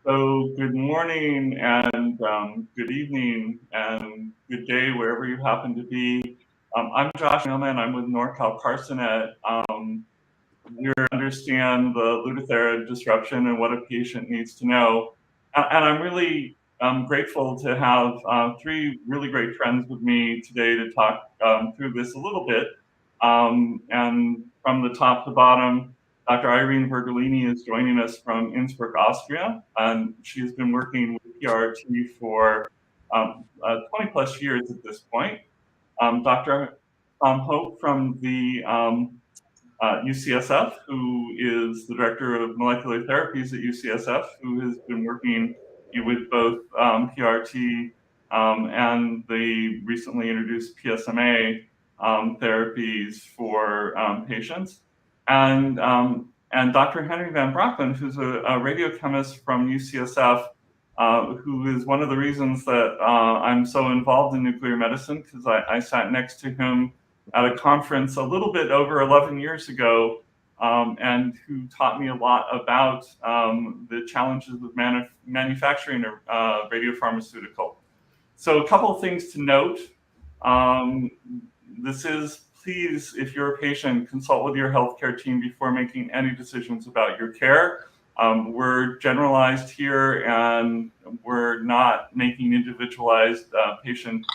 So good morning and good evening and good day wherever you happen to be. I'm Josh Millman. I'm with NorCal Carcinet. We understand the Lutathera disruption and what a patient needs to know. And I'm really grateful to have three really great friends with me today to talk through this a little bit. And from the top to bottom, Dr. Irene Virgolini is joining us from Innsubruk, Austria, and she's been working with PRT for 20 plus years at this point. Dr. Hope from the UCSF, who is the director of molecular therapies at UCSF, who has been working with both PRT and the recently introduced PSMA therapies for patients, and Dr. Henry Van Brockland, who's a radiochemist from UCSF, who is one of the reasons that I'm so involved in nuclear medicine, because I sat next to him at a conference a little bit over 11 years ago, and who taught me a lot about the challenges of manufacturing a radiopharmaceutical. So a couple of things to note. Please, if you're a patient, consult with your healthcare team before making any decisions about your care. We're generalized here, and we're not making individualized patient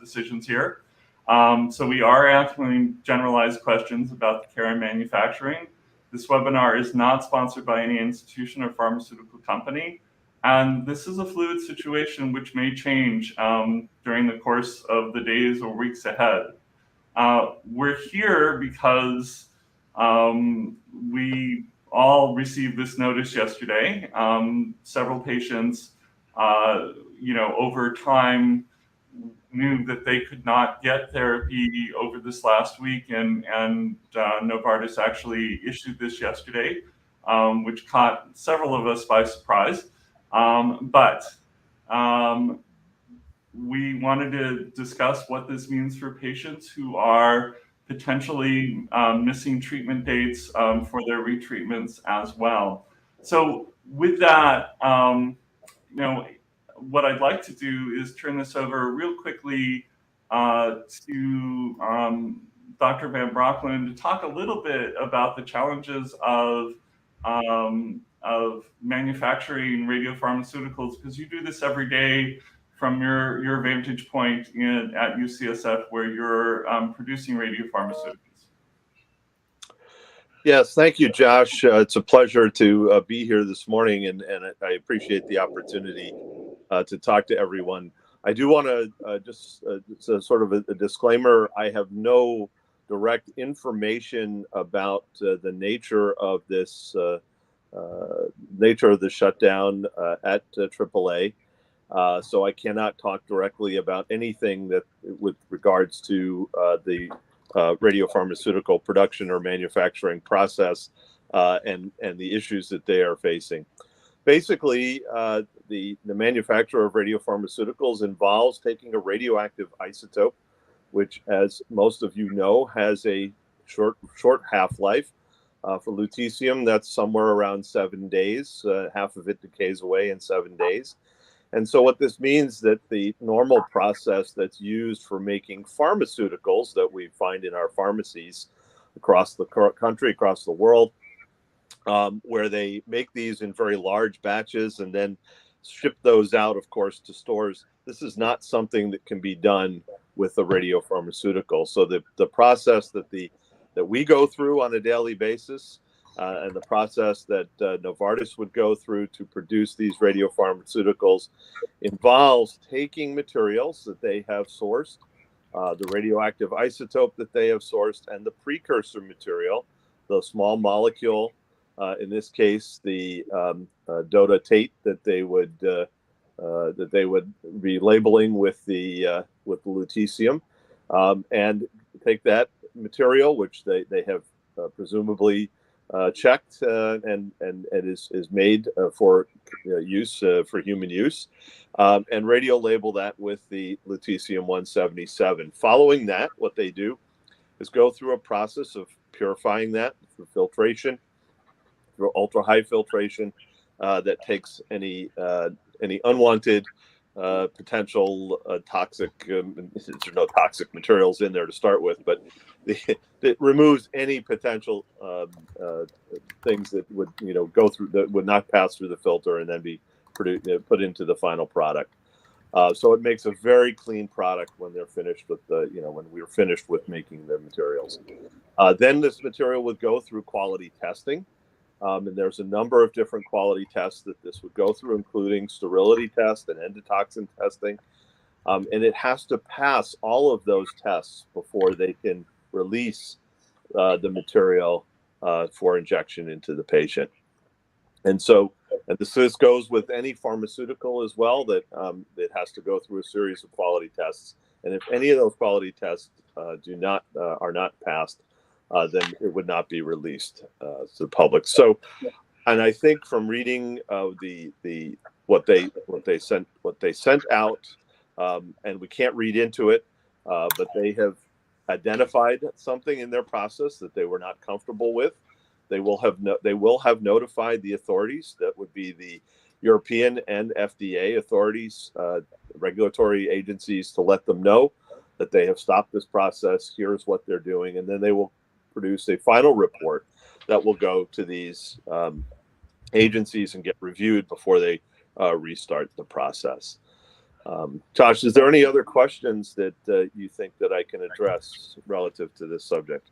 decisions here. So we are answering generalized questions about the care and manufacturing. This webinar is not sponsored by any institution or pharmaceutical company. And this is a fluid situation which may change during the course of the days or weeks ahead. We're here because we all received this notice yesterday. Several patients, over time, knew that they could not get therapy over this last week, and Novartis actually issued this yesterday, which caught several of us by surprise. But we wanted to discuss what this means for patients who are potentially missing treatment dates for their retreatments as well. So with that, what I'd like to do is turn this over real quickly to Dr. Van Brockland to talk a little bit about the challenges of manufacturing radiopharmaceuticals, because you do this every day from your vantage point at UCSF, where you're producing radiopharmaceuticals. Yes, thank you, Josh. It's a pleasure to be here this morning, and I appreciate the opportunity to talk to everyone. I do want to just sort of a disclaimer. I have no direct information about the nature of this shutdown at AAA. So I cannot talk directly about anything that with regards to the radiopharmaceutical production or manufacturing process and the issues that they are facing. Basically, the manufacture of radiopharmaceuticals involves taking a radioactive isotope, which, as most of you know, has a short half-life. For lutetium, that's somewhere around 7 days. Half of it decays away in 7 days. And so what this means that the normal process that's used for making pharmaceuticals that we find in our pharmacies across the country, across the world, where they make these in very large batches and then ship those out, of course, to stores. This is not something that can be done with a radiopharmaceutical. So the process that we go through on a daily basis, and the process that Novartis would go through to produce these radiopharmaceuticals involves taking materials that they have sourced, the radioactive isotope that they have sourced, and the precursor material, the small molecule, in this case, the dotatate that they would be labeling with the lutetium, and take that material, which they have presumably checked and is made for use for human use, and radio label that with the lutetium-177. Following that, what they do is go through a process of purifying that through filtration, through ultra high filtration, that takes any unwanted potential toxic. There's no toxic materials in there to start with, but it removes any potential things that would go through, that would not pass through the filter and then be put into the final product. So it makes a very clean product when they're finished with when we're finished with making the materials. Then this material would go through quality testing. And there's a number of different quality tests that this would go through, including sterility test and endotoxin testing. And it has to pass all of those tests before they can release the material for injection into the patient. And so, and this goes with any pharmaceutical as well, that it has to go through a series of quality tests. And if any of those quality tests are not passed, then it would not be released to the public. So, and I think from reading what they sent out, and we can't read into it, but they have identified something in their process that they were not comfortable with. They will have notified the authorities, that would be the European and FDA authorities, regulatory agencies, to let them know that they have stopped this process. Here's what they're doing, and then they will produce a final report that will go to these agencies and get reviewed before they restart the process. Josh, is there any other questions that you think that I can address relative to this subject?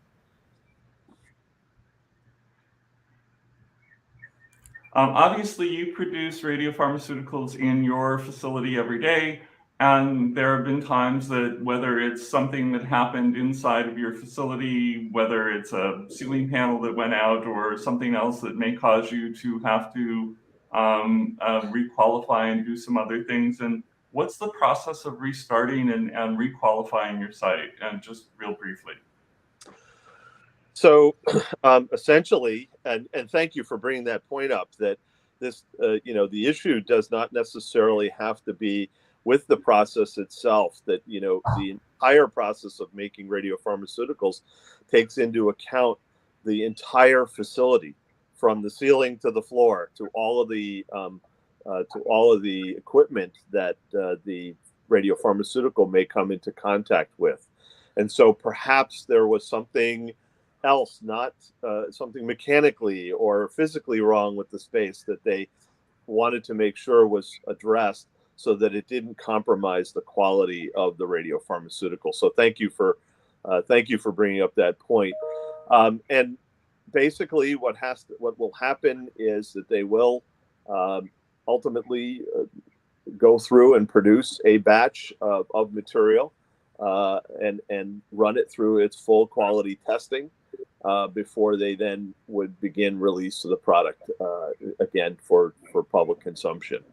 Obviously, you produce radiopharmaceuticals in your facility every day, and there have been times that, whether it's something that happened inside of your facility, whether it's a ceiling panel that went out or something else that may cause you to have to requalify and do some other things. And what's the process of restarting and requalifying your site? And just real briefly. So essentially, and thank you for bringing that point up, that this, the issue does not necessarily have to be with the process itself, that, the entire process of making radiopharmaceuticals takes into account the entire facility, from the ceiling to the floor, to all of the equipment that the radiopharmaceutical may come into contact with. And so perhaps there was something else, not something mechanically or physically wrong with the space, that they wanted to make sure was addressed, so that it didn't compromise the quality of the radiopharmaceutical. So thank you for bringing up that point. And basically, what will happen is that they will ultimately go through and produce a batch of material and run it through its full quality testing before they then would begin release of the product again for public consumption.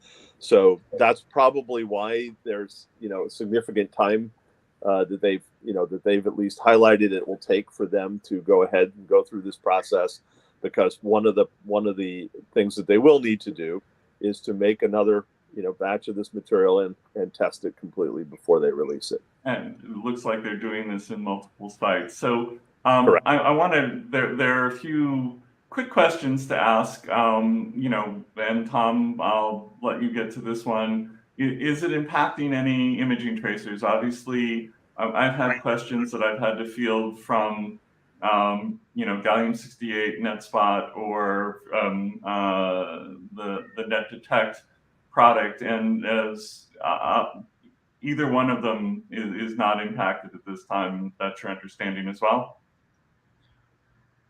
So that's probably why there's significant time that they've at least highlighted it will take for them to go ahead and go through this process, because one of the things that they will need to do is to make another batch of this material and test it completely before they release it. And it looks like they're doing this in multiple sites. So I wanted, there are a few quick questions to ask, and Tom, I'll let you get to this one. Is it impacting any imaging tracers? Obviously, I've had questions that I've had to field from, gallium-68 NetSpot or the NetDetect product, and as either one of them is not impacted at this time. That's your understanding as well?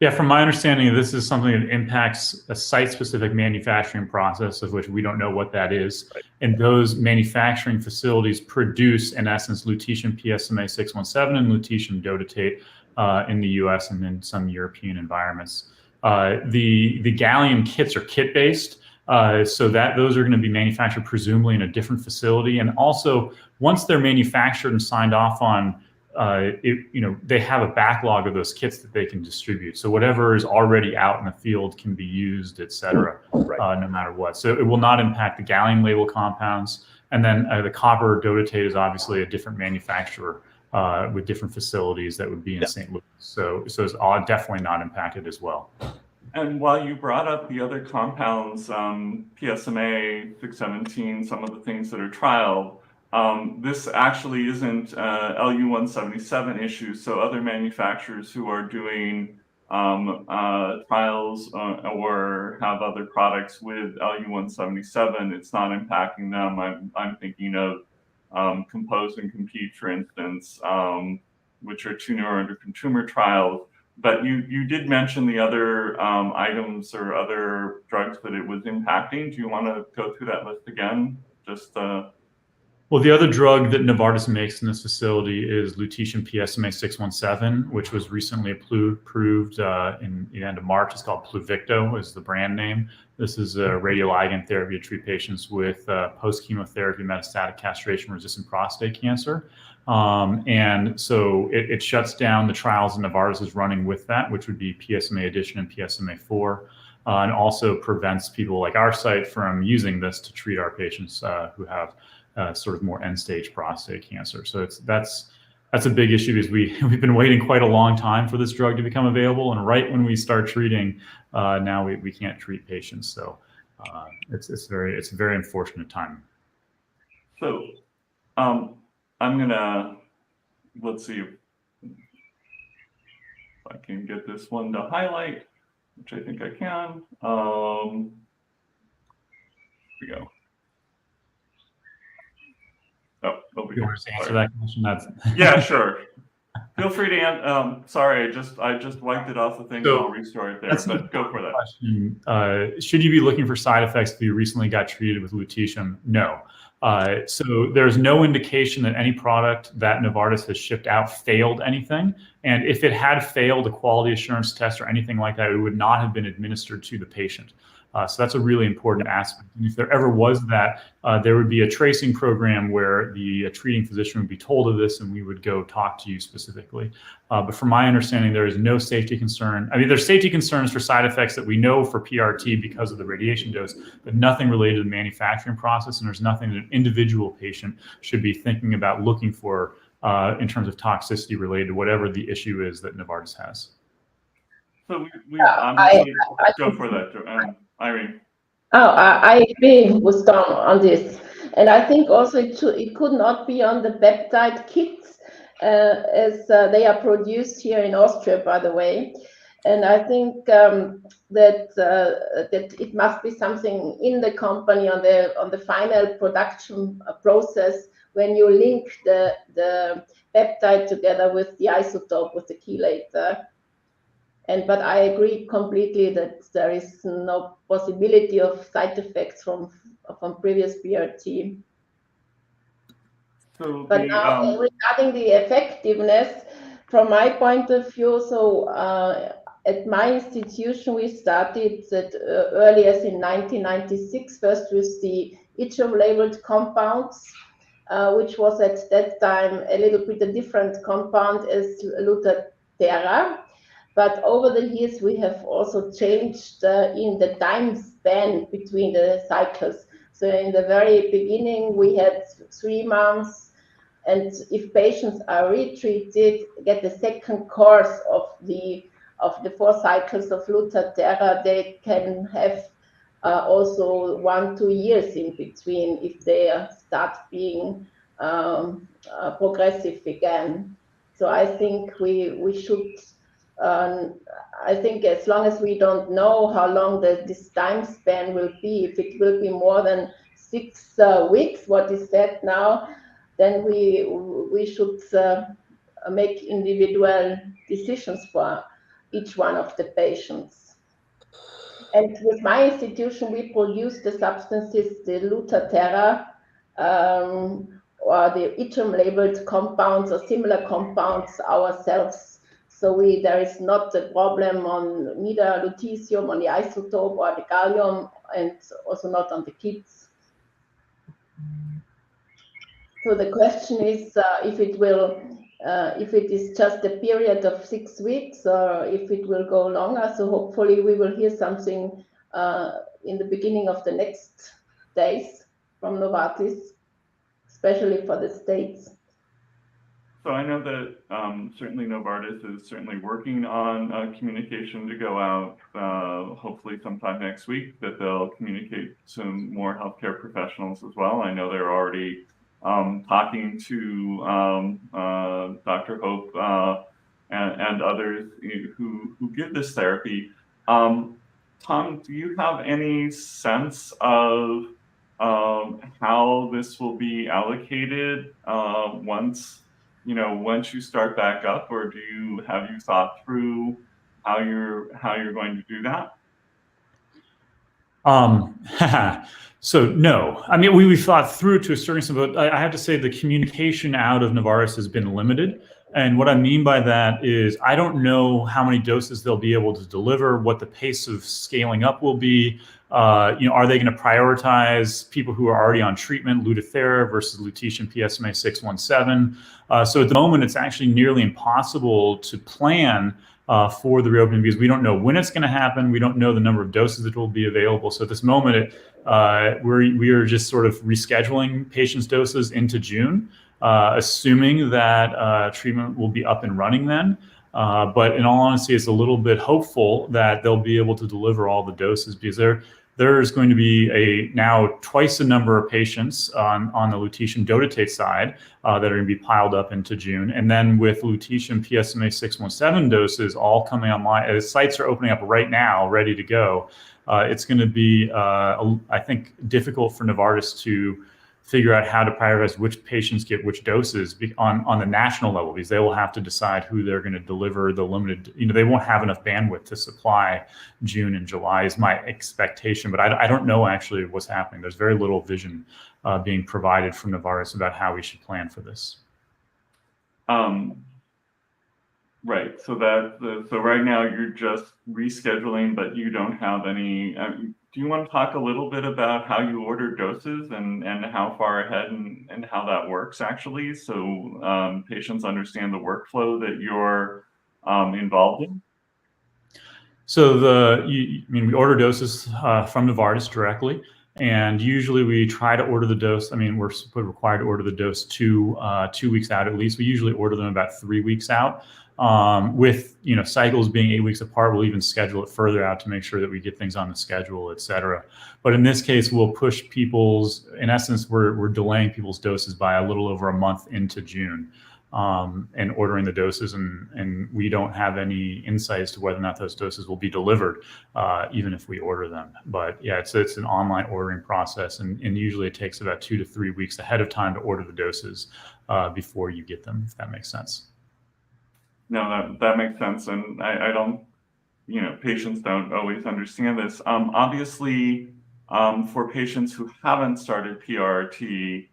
Yeah, from my understanding, this is something that impacts a site-specific manufacturing process, of which we don't know what that is. Right. And those manufacturing facilities produce, in essence, lutetium PSMA 617 and lutetium dotatate in the US and in some European environments. The gallium kits are kit-based, so that those are going to be manufactured presumably in a different facility. And also, once they're manufactured and signed off on, they have a backlog of those kits that they can distribute. So whatever is already out in the field can be used, et cetera, no matter what. So it will not impact the gallium label compounds. And then the copper dotatate is obviously a different manufacturer with different facilities that would be in St. Louis. So it's all definitely not impacted as well. And while you brought up the other compounds, PSMA, 617, some of the things that are trialed, this actually isn't LU-177 issue. So other manufacturers who are doing trials or have other products with LU-177, it's not impacting them. I'm thinking of Compose and Compete, for instance, which are two neuroendocrine tumor trials. But you did mention the other items or other drugs that it was impacting. Do you want to go through that list again? Just Well, the other drug that Novartis makes in this facility is lutetium PSMA 617, which was recently approved in the end of March. It's called Plutovicto, is the brand name. This is a radioligand therapy to treat patients with post-chemotherapy metastatic castration-resistant prostate cancer. And so it shuts down the trials that Novartis is running with that, which would be PSMA addition and PSMA4, and also prevents people like our site from using this to treat our patients who have sort of more end-stage prostate cancer. So that's a big issue because we've been waiting quite a long time for this drug to become available, and right when we start treating, now we can't treat patients. So it's a very unfortunate time. So I'm gonna, let's see if I can get this one to highlight, which I think I can. Here we go. Oh, over You here. want to answer that question? Yeah, sure. Feel free to sorry, I just wiped it off the thing, so I'll restore it there, but go for that. Question. Should you be looking for side effects if you recently got treated with lutetium? No. So there's no indication that any product that Novartis has shipped out failed anything. And if it had failed a quality assurance test or anything like that, it would not have been administered to the patient. So that's a really important aspect. And if there ever was that, there would be a tracing program where the treating physician would be told of this and we would go talk to you specifically. But from my understanding, there is no safety concern. I mean, there's safety concerns for side effects that we know for PRT because of the radiation dose, but nothing related to the manufacturing process. And there's nothing that an individual patient should be thinking about looking for in terms of toxicity related to whatever the issue is that Novartis has. So I go for that, Irene. I agree with Tom on this, and I think also it could not be on the peptide kits as they are produced here in Austria, by the way. And I think that it must be something in the company on the final production process when you link the peptide together with the isotope, with the chelator. But I agree completely that there is no possibility of side effects from previous PRT. So but now regarding the effectiveness, from my point of view, so at my institution we started that earliest in 1996, first with the yttrium labeled compounds, which was at that time a little bit a different compound as Lutathera. But over the years, we have also changed in the time span between the cycles. So in the very beginning, we had 3 months. And if patients are retreated, get the second course of the 4 cycles of Lutathera, they can have also 1-2 years in between if they start being progressive again. So I think we should. I think as long as we don't know how long this time span will be, if it will be more than 6 weeks, what is that now, then we should make individual decisions for each one of the patients. And with my institution, we produce the substances, the Lutathera, or the yttrium labeled compounds or similar compounds ourselves. So there is not a problem on neither lutetium, on the isotope or the gallium, and also not on the kits. So the question is if it is just a period of 6 weeks or if it will go longer. So hopefully we will hear something in the beginning of the next days from Novartis, especially for the States. So I know that certainly Novartis is certainly working on communication to go out, hopefully sometime next week, that they'll communicate to more healthcare professionals as well. I know they're already talking to Dr. Hope and others who give this therapy. Tom, do you have any sense of how this will be allocated once you start back up, or have you thought through how you're going to do that? So no, I mean, we've thought through it to a certain extent, but I have to say the communication out of Novartis has been limited. And what I mean by that is I don't know how many doses they'll be able to deliver, what the pace of scaling up will be. Are they going to prioritize people who are already on treatment, Lutathera versus lutetium PSMA 617? So at the moment, it's actually nearly impossible to plan for the reopening because we don't know when it's going to happen. We don't know the number of doses that will be available. So at this moment, we are just sort of rescheduling patients' doses into June, assuming that treatment will be up and running then. But in all honesty, it's a little bit hopeful that they'll be able to deliver all the doses because there's going to be now twice the number of patients on the lutetium dotatate side that are going to be piled up into June. And then with lutetium PSMA 617 doses all coming online, as sites are opening up right now, ready to go, it's going to be, I think, difficult for Novartis to figure out how to prioritize which patients get which doses on the national level, because they will have to decide who they're going to deliver the limited, they won't have enough bandwidth to supply June and July is my expectation, but I don't know actually what's happening. There's very little vision being provided from Novartis about how we should plan for this. Right, so right now you're just rescheduling, but you don't have any, do you want to talk a little bit about how you order doses and how far ahead and how that works actually, so patients understand the workflow that you're involved in? So we order doses from Novartis directly, and usually we try to order the dose. I mean, we're required to order the dose 2 weeks out at least. We usually order them about 3 weeks out. With cycles being 8 weeks apart, we'll even schedule it further out to make sure that we get things on the schedule, et cetera. But in this case, we'll push in essence, we're delaying people's doses by a little over a month into June, and ordering the doses, and we don't have any insight as to whether or not those doses will be delivered, even if we order them. But yeah, it's an online ordering process, and usually it takes about 2 to 3 weeks ahead of time to order the doses before you get them, if that makes sense. No, that makes sense, and I don't, patients don't always understand this. Obviously, for patients who haven't started PRRT,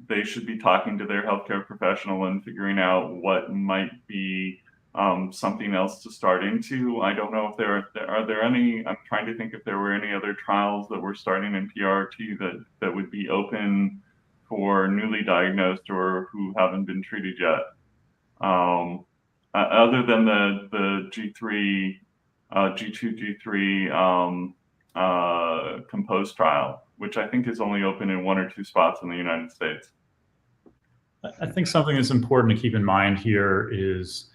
they should be talking to their healthcare professional and figuring out what might be something else to start into. I don't know if are there any, I'm trying to think if there were any other trials that were starting in PRRT that would be open for newly diagnosed or who haven't been treated yet. Other than the G2, G3 Compose trial, which I think is only open in 1 or 2 spots in the United States. I think something that's important to keep in mind here is,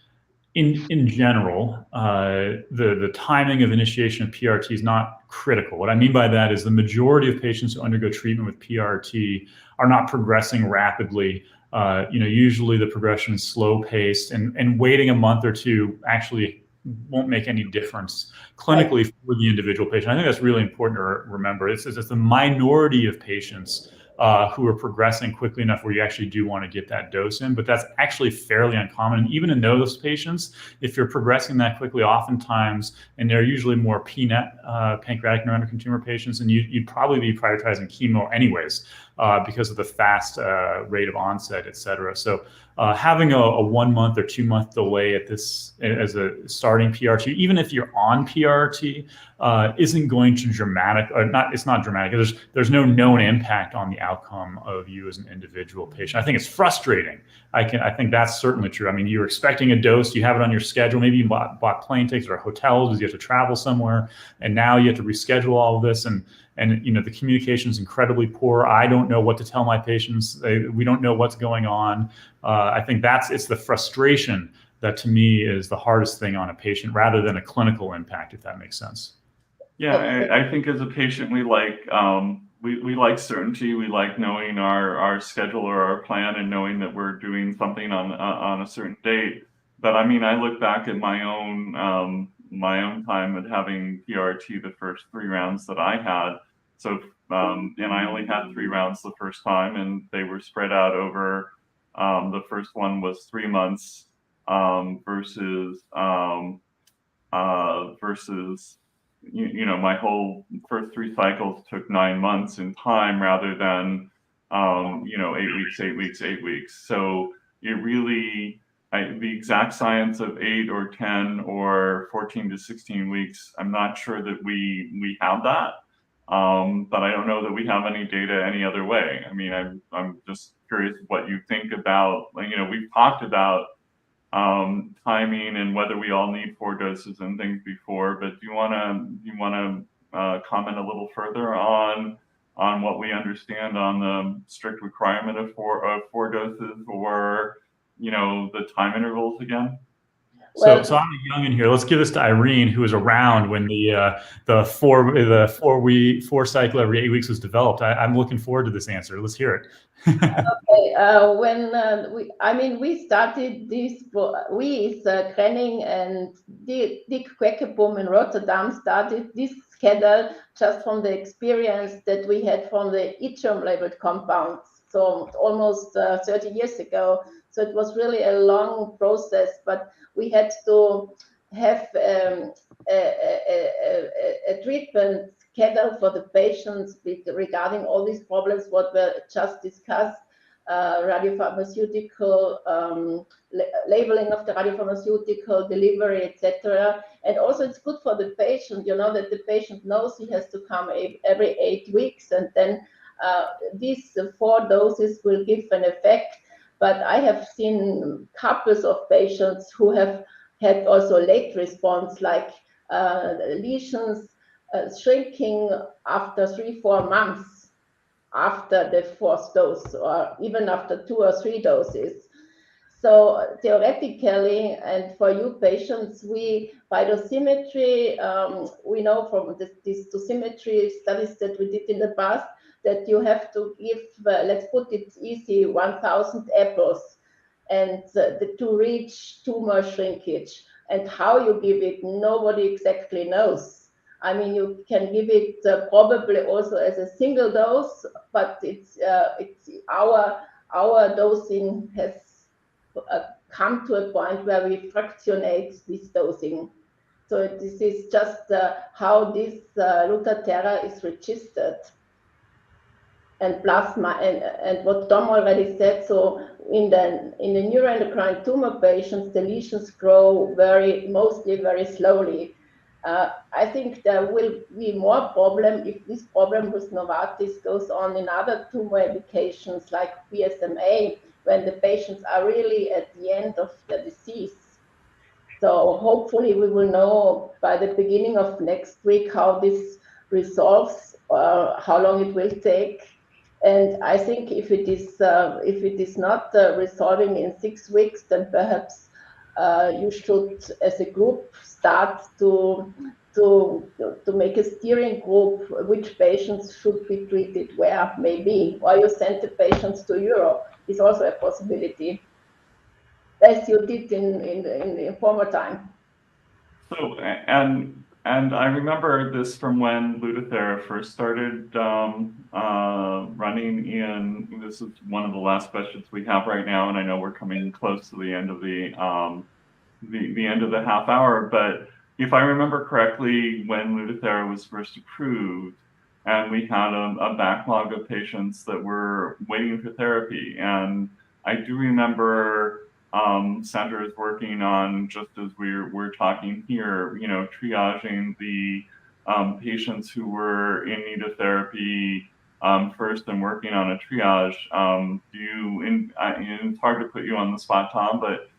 in general, the timing of initiation of PRT is not critical. What I mean by that is the majority of patients who undergo treatment with PRT are not progressing rapidly. Usually the progression is slow paced, and waiting a month or 2 actually won't make any difference clinically for the individual patient. I think that's really important to remember. It's a minority of patients who are progressing quickly enough where you actually do want to get that dose in, but that's actually fairly uncommon. And even in those patients, if you're progressing that quickly, oftentimes, and they're usually more PNET, pancreatic neuroendocrine tumor patients, and you'd probably be prioritizing chemo anyways because of the fast rate of onset, et cetera. So having a 1 month or 2 month delay at this as a starting PRT, even if you're on PRT, isn't going to it's not dramatic. There's no known impact on the outcome of you as an individual patient. I think it's frustrating. I think that's certainly true. I mean, you're expecting a dose, you have it on your schedule, maybe you bought plane tickets or hotels because you have to travel somewhere, and now you have to reschedule all of this. And and the communication is incredibly poor. I don't know what to tell my patients. We don't know what's going on. I think it's the frustration that to me is the hardest thing on a patient, rather than a clinical impact, if that makes sense. Yeah, I think as a patient, we like we like certainty. We like knowing our schedule or our plan, and knowing that we're doing something on a certain date. But I mean, I look back at my own time at having PRT the first 3 rounds that I had. So and I only had 3 rounds the first time, and they were spread out over the first one was 3 months versus my whole first 3 cycles took 9 months in time, rather than 8 weeks. So it really, the exact science of 8 or 10 or 14 to 16 weeks, I'm not sure that we have that. But I don't know that we have any data any other way. I mean, I'm just curious what you think about, we've talked about timing and whether we all need 4 doses and things before, but do you want to comment a little further on what we understand on the strict requirement of four doses, or the time intervals again? So I'm a youngin here. Let's give this to Irene, who was around when the 4 cycle every 8 weeks was developed. I'm looking forward to this answer. Let's hear it. Okay, when we started this, Krenning and Dick Quekeboom in Rotterdam started this schedule just from the experience that we had from the yttrium labeled compounds, so almost 30 years ago. So it was really a long process, but we had to have a treatment schedule for the patients regarding all these problems what were just discussed, radiopharmaceutical labeling of the radiopharmaceutical delivery, etc. And also it's good for the patient, that the patient knows he has to come every 8 weeks, and then these 4 doses will give an effect. But I have seen couples of patients who have had also late response, like lesions shrinking after 3-4 months after the 4th dose, or even after 2 or 3 doses. So theoretically, and for you patients, by dosimetry, we know from these dosimetry studies that we did in the past, that you have to give, let's put it easy, 1,000 apples, and to reach tumor shrinkage. And how you give it, nobody exactly knows. I mean, you can give it probably also as a single dose, but it's our dosing has come to a point where we fractionate this dosing. So this is just how this Lutathera is registered. And plasma, and what Tom already said, so in the neuroendocrine tumor patients, the lesions grow mostly very slowly. I think there will be more problem if this problem with Novartis goes on in other tumor indications like PSMA, when the patients are really at the end of the disease. So hopefully we will know by the beginning of next week how this resolves, how long it will take. And I think if it is not resolving in 6 weeks, then perhaps you should, as a group, start to make a steering group which patients should be treated where, maybe, or you send the patients to Europe is also a possibility, as you did in former time. So and I remember this from when Lutathera first started running in. This is one of the last questions we have right now, and I know we're coming close to the end of the end of the half hour. But if I remember correctly, when Lutathera was first approved, and we had a backlog of patients that were waiting for therapy, and I do remember Sandra is working on, just as we're talking here, triaging the patients who were in need of therapy first, and working on a triage. It's hard to put you on the spot, Tom, but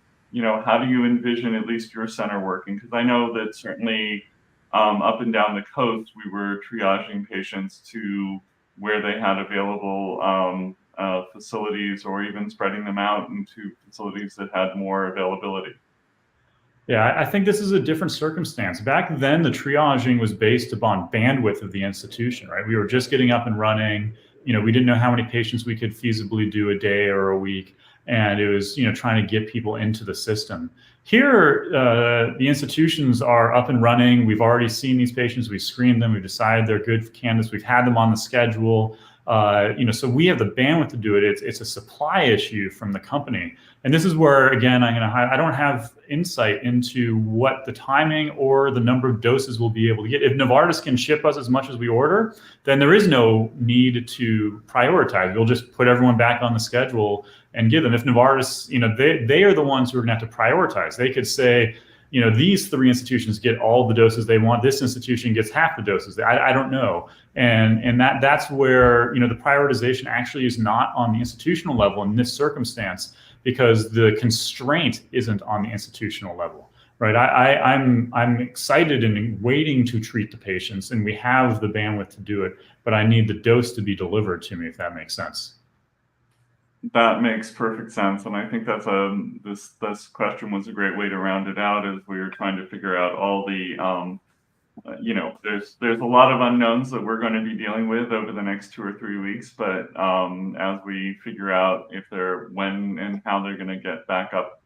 how do you envision at least your center working? Because I know that certainly up and down the coast, we were triaging patients to where they had available facilities, or even spreading them out into facilities that had more availability. Yeah, I think this is a different circumstance. Back then, the triaging was based upon bandwidth of the institution, right? We were just getting up and running. We didn't know how many patients we could feasibly do a day or a week. And it was, trying to get people into the system. Here, the institutions are up and running. We've already seen these patients. We've screened them. We've decided they're good candidates. We've had them on the schedule. So we have the bandwidth to do it. It's a supply issue from the company. And this is where, again, I don't have insight into what the timing or the number of doses we'll be able to get. If Novartis can ship us as much as we order, then there is no need to prioritize. We'll just put everyone back on the schedule and give them. If Novartis, they are the ones who are going to have to prioritize. They could say, these 3 institutions get all the doses they want. This institution gets half the doses. I don't know. And that's where, the prioritization actually is not on the institutional level in this circumstance, because the constraint isn't on the institutional level, right? I'm excited and waiting to treat the patients, and we have the bandwidth to do it, but I need the dose to be delivered to me, if that makes sense. That makes perfect sense, and I think that's this question was a great way to round it out, as we were trying to figure out all the there's a lot of unknowns that we're going to be dealing with over the next 2 or 3 weeks, but as we figure out when and how they're going to get back up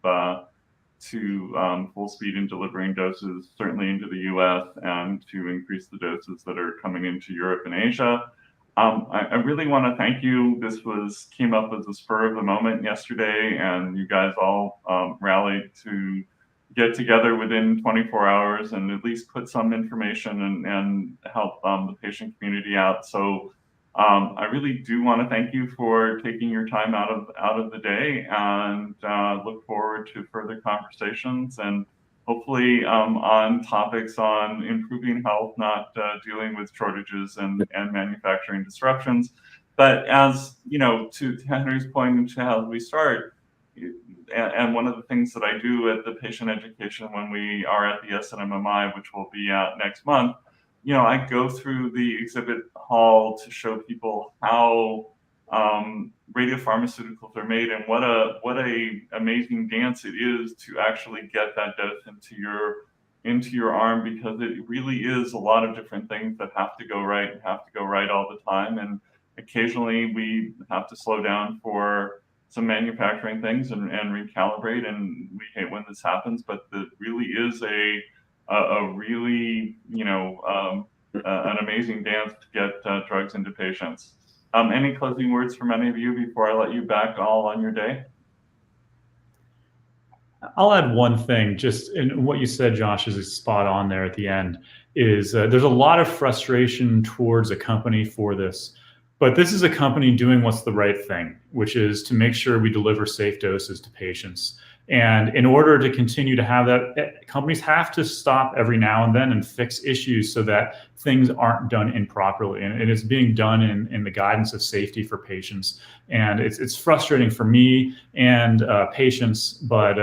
to full speed in delivering doses, certainly into the US, and to increase the doses that are coming into Europe and Asia. I really want to thank you. This came up as a spur of the moment yesterday, and you guys all rallied to get together within 24 hours and at least put some information and help the patient community out. So I really do want to thank you for taking your time out of the day, and look forward to further conversations, and hopefully on topics on improving health, not dealing with shortages and manufacturing disruptions. But as to Henry's point, and to how we start, and one of the things that I do at the patient education when we are at the SNMMI, which will be out next month, I go through the exhibit hall to show people how radiopharmaceuticals are made, and what a amazing dance it is to actually get that dose into your arm, because it really is a lot of different things that have to go right all the time, and occasionally we have to slow down for some manufacturing things and recalibrate, and we hate when this happens, but it really is a really an amazing dance to get drugs into patients. Any closing words from any of you before I let you back all on your day? I'll add one thing, just in what you said, Josh, is spot on there at the end, is there's a lot of frustration towards a company for this, but this is a company doing what's the right thing, which is to make sure we deliver safe doses to patients. And in order to continue to have that, companies have to stop every now and then and fix issues so that things aren't done improperly. And it's being done in the guidance of safety for patients. And it's frustrating for me and patients, but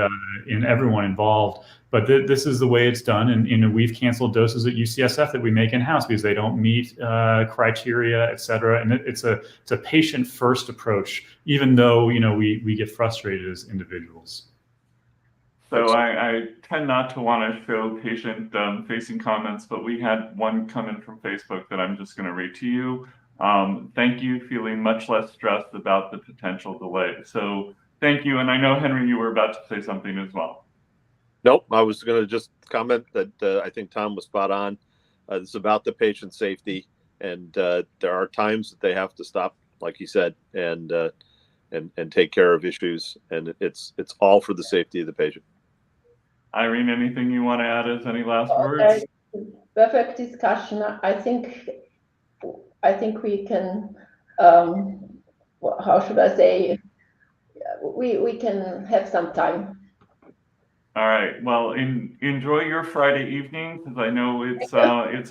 in everyone involved. But this is the way it's done. And we've canceled doses at UCSF that we make in-house because they don't meet criteria, et cetera. And it's a patient-first approach, even though we get frustrated as individuals. So I tend not to want to show patient-facing comments, but we had one come in from Facebook that I'm just going to read to you. Thank you, feeling much less stressed about the potential delay. So thank you. And I know, Henry, you were about to say something as well. Nope, I was going to just comment that I think Tom was spot on. It's about the patient safety, and there are times that they have to stop, like he said, and take care of issues, and it's all for the safety of the patient. Irene, anything you want to add as any last words? Perfect discussion. I think we can, how should I say, we can have some time. All right. Well, enjoy your Friday evening, because I know it's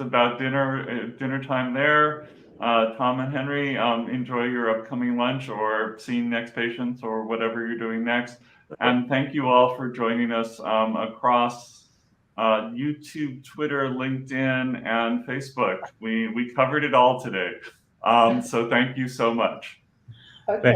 about dinner time there. Tom and Henry, enjoy your upcoming lunch or seeing next patients or whatever you're doing next. And thank you all for joining us across YouTube, Twitter, LinkedIn, and Facebook. We covered it all today. So thank you so much. Okay.